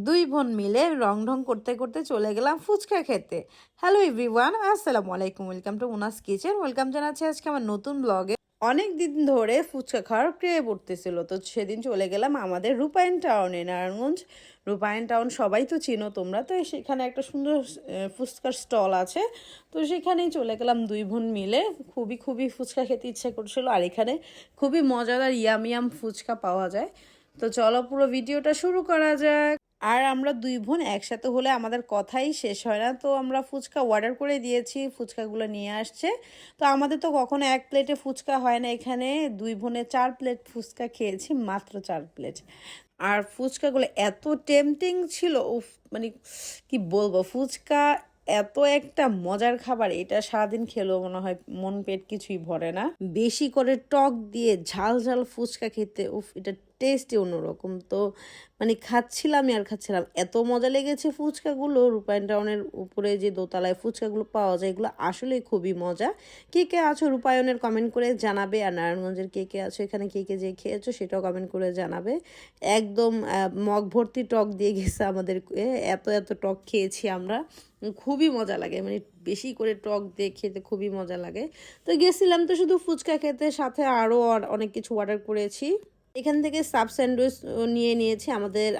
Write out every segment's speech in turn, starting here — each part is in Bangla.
দুই বোন মিলে রং ঢং করতে করতে চলে গেলাম ফুচকা খেতে। হ্যালো এভরিওয়ান, আসসালামু আলাইকুম, ওয়েলকাম টু মুনাস কিচেন। ওয়েলকাম জানাচ্ছি আজকে আমার নতুন ব্লগে। অনেক দিন ধরে ফুচকা খাওয়ার ক্রেভ পড়তেছিল, তো সেদিন চলে গেলাম আমাদের রূপায়ণ টাউনে, নারায়ণগঞ্জ রূপায়ণ টাউন সবাই তো চিনো তোমরা। তো সেখানে একটা সুন্দর ফুচকার স্টল আছে, তো সেখানেই চলে গেলাম দুই বোন মিলে। খুবই খুবই ফুচকা খেতে ইচ্ছা করছিল, আর এখানে খুবই মজাদার ইয়াম ইয়াম ফুচকা পাওয়া যায়। তো চলো পুরো ভিডিওটা শুরু করা যাক। আর আমরা দুই বোন একসাথে হলে আমাদের কথাই শেষ হয় না, তো আমরা ফুচকা অর্ডার করে দিয়েছি, ফুচকাগুলো নিয়ে আসছে। তো আমাদের তো কখনো এক প্লেটে ফুচকা হয় না, এখানে দুই বোনে 4 প্লেট ফুচকা খেয়েছি, মাত্র 4 প্লেট। আর ফুচকাগুলো এত টেম্পটিং ছিল, উফ, মানে কি বলবো, ফুচকা এত একটা মজার খাবার, এটা সারাদিন খেলেও মনে হয় মন পেট কিছুই ভরে না। বেশি করে টক দিয়ে ঝাল ঝাল ফুচকা খেতে, উফ, এটা টেস্টই অন্যরকম। তো মানে খাচ্ছিলামই আর খাচ্ছিলাম, এত মজা লেগেছে ফুচকাগুলো। রূপায়ণ টাউনের উপরে যে দোতলায় ফুচকাগুলো পাওয়া যায়, এগুলো আসলে খুবই মজা। কে কে আছো রূপায়ণের কমেন্ট করে জানাবে, আর নারায়ণগঞ্জের কে কে আছো, এখানে কে কে যে খেয়েছো সেটাও কমেন্ট করে জানাবে। একদম মগ ভর্তি টক দিয়ে গেছে আমাদের, এত এত টক খেয়েছি আমরা। খুবই মজা লাগে, মানে বেশি করে টক দিয়ে খেতে খুবই মজা লাগে। তো গেছিলাম তো শুধু ফুচকা খেতে, সাথে আরও অনেক কিছু অর্ডার করেছি। এখান থেকে সাব স্যান্ডউইচ নিয়ে নিয়েছি।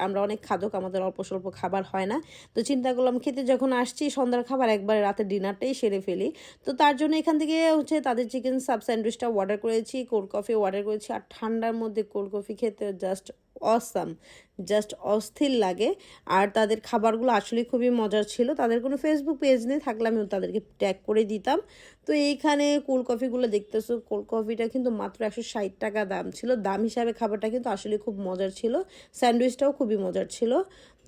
আমরা অনেক খাদক, আমাদের অল্প স্বল্প খাবার হয় না। তো চিন্তা করলাম খেতে যখন আসছি, সন্ধ্যার খাবার একবারে রাতের ডিনারটাই সেরে ফেলি। তো তার জন্য এখান থেকে তাদের চিকেন সাব স্যান্ডউইচটা অর্ডার করেছি, কোল্ড কফি অর্ডার করেছি। আর ঠান্ডার মধ্যে কোল্ড কফি খেতে জাস্ট অসাম, জাস্ট অস্থির লাগে। আর তাদের খাবারগুলো আসলে খুবই মজার ছিল। তাদের কোনো ফেসবুক পেজ নেই, থাকলে আমি তাদেরকে ট্যাগ করে দিতাম। তো এইখানে কোল্ড কফিগুলো দেখতেছো, কোল্ড কফিটা কিন্তু মাত্র 160 টাকা দাম ছিল। দাম হিসাবে খাবারটা কিন্তু আসলে খুব মজার ছিল, স্যান্ডউইচটাও খুবই মজার ছিল।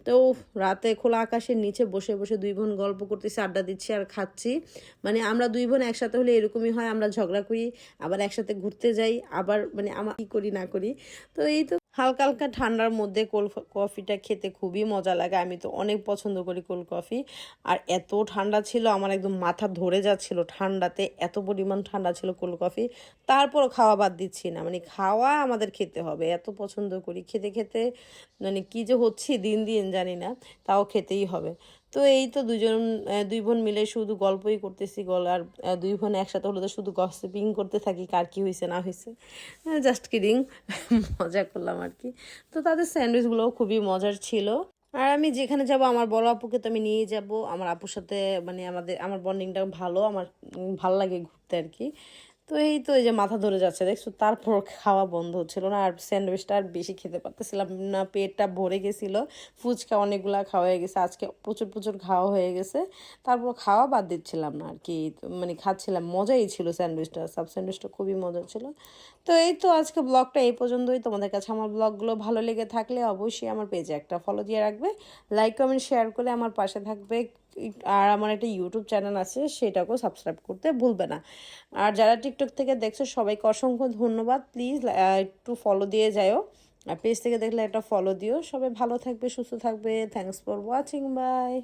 তো রাতে খোলা আকাশের নিচে বসে বসে দুই বোন গল্প করতেছি, আড্ডা দিচ্ছি আর খাচ্ছি। মানে আমরা দুই বোন একসাথে হলে এরকমই হয়, আমরা ঝগড়া করি, আবার একসাথে ঘুরতে যাই, আবার মানে আমার কী করি না করি। তো এই তো হালকা হালকা ঠান্ডার মধ্যে কোল্ড কফিটা খেতে খুবই মজা লাগে। আমি তো অনেক পছন্দ করি কোল্ড কফি। আর এত ঠান্ডা ছিল, আমার একদম মাথা ধরে যাচ্ছিল ঠান্ডাতে, এত পরিমাণ ঠান্ডা ছিল কোল্ড কফি। তারপরও খাওয়া বাদ দিচ্ছি না, মানে খাওয়া আমাদের খেতে হবে, এত পছন্দ করি। খেতে খেতে মানে কী যে হচ্ছে দিন দিন জানি না, তাও খেতেই হবে। তো এই তো দুই বোন মিলে শুধু গল্পই করতেছি, আর দুই বোন একসাথে হলে তো শুধু গসিপিং করতে থাকি, কার কী হয়েছে না হয়েছে। জাস্ট কিডিং, মজা করলাম আর কি। তো তাদের স্যান্ডউইচগুলোও খুবই মজার ছিল। আর আমি যেখানে যাব আমার বড় আপুকে তো আমি নিয়ে যাব, আমার আপুর সাথে মানে আমার বন্ডিংটা ভালো, আমার ভালো লাগে ঘুরতে আর কি। তো এই তো এই যে মাথা ধরে যাচ্ছে দেখছো, তারপর খাওয়া বন্ধ হচ্ছিল না। আর স্যান্ডউইচটা আর বেশি খেতে পারতেছিলাম না, পেটটা ভরে গেছিল। ফুচকা অনেকগুলা খাওয়া হয়ে গেছে, আজকে প্রচুর প্রচুর খাওয়া হয়ে গেছে। তারপর খাওয়া বাদ দিচ্ছিলাম না আর কি, মানে খাচ্ছিলাম, মজাই ছিল স্যান্ডউইচটা, সাব স্যান্ডউইচটা খুবই মজা ছিল। তো এই তো আজকে ব্লগটা এই পর্যন্তই। তোমাদের কাছে আমার ব্লগগুলো ভালো লেগে থাকলে অবশ্যই আমার পেজে একটা ফলো দিয়ে রাখবে, লাইক কমেন্ট শেয়ার করে আমার পাশে থাকবে। আর আমার একটা ইউটিউব চ্যানেল আছে, সেটাকেও সাবস্ক্রাইব করতে ভুলবে না। আর যারা টিকটক থেকে দেখছো সবাইকে অসংখ্য ধন্যবাদ, প্লিজ একটু ফলো দিয়ে যাও। আর পেজ থেকে দেখলে একটা ফলো দিও। সবাই ভালো থাকবে, সুস্থ থাকবে। Thanks for watching, by.